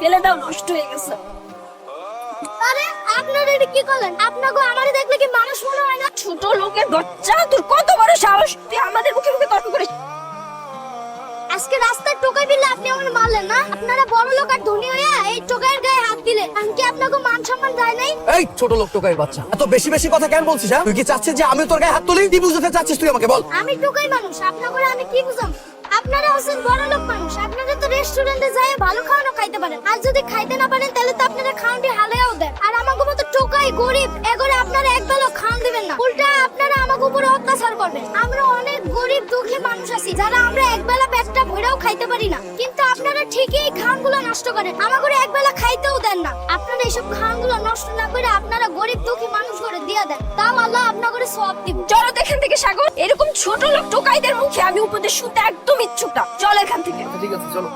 ফেলে দাও, নষ্ট হয়ে গেছে। আরে আপনারা এটা কি করলেন? আপনাকে আমারে দেখলে কি মানুষ মনে হয় না? ছোট লোকের বাচ্চা, তোর কত বড় সাহস, তুই আমাদের মুখে মুখে তর্ক করিস। আজকে রাস্তায় টোকাই দিলে আপনি আমার মারলেন না? আপনারা বড় লোক আর ধনী হয়ে এই টোকাইয়ের গায়ে হাত দিলেন, আমি কি আপনাকে মান সম্মান দেয় নাই? এই ছোট লোক টোকাইয়ের বাচ্চা, এত বেশি বেশি কথা কেন বলছিস? তুই কি চাচ্ছিস যে আমি তোর গায়ে হাত তুলি? কি বুঝতে চাচ্ছিস তুই আমাকে বল? আমি টোকাই মানুষ, আপনাকে আমি কি বুঝাম? আপনারা হচ্ছেন বড় লোক মানুষ, আপনারা তো রেস্টুরেন্টে যায় ভালো খাওয়ানো খাইতে পারেন, আর যদি খাইতে না পারেন তাহলে তো আপনারা খাওয়ানটি হালেও দেন। আর আমাকে মতো টোকাই গরিব এগরে আপনারা একবেলা খাওয়ান দিবেন না, উল্টা আপনারা আমাকে উপরে অত্যাচার করবেন। আমরা অনেক গরিব দুঃখী মানুষ আছি যারা আমরা একবেলা পেটটা ভরেও খাইতে পারি না, কিন্তু আপনারা ঠিকই খাওয়ানগুলো নষ্ট করেন, আমাকে একবেলা খাইতেও দেন না। আপনারা এইসব খাওয়ানগুলো নষ্ট না করে আপনারা গরিব দুঃখী মানুষ করে দিয়ে দেন, তাও আল্লাহ আপনাকে সওয়াব দিবেন। চলো এখান থেকে সাগর, এরকম ছোট লোক টোকাইদের মুখে আমি উপদেশ শুনতে একদম ইচ্ছুক না। চল এখান থেকে। ঠিক আছে চলো।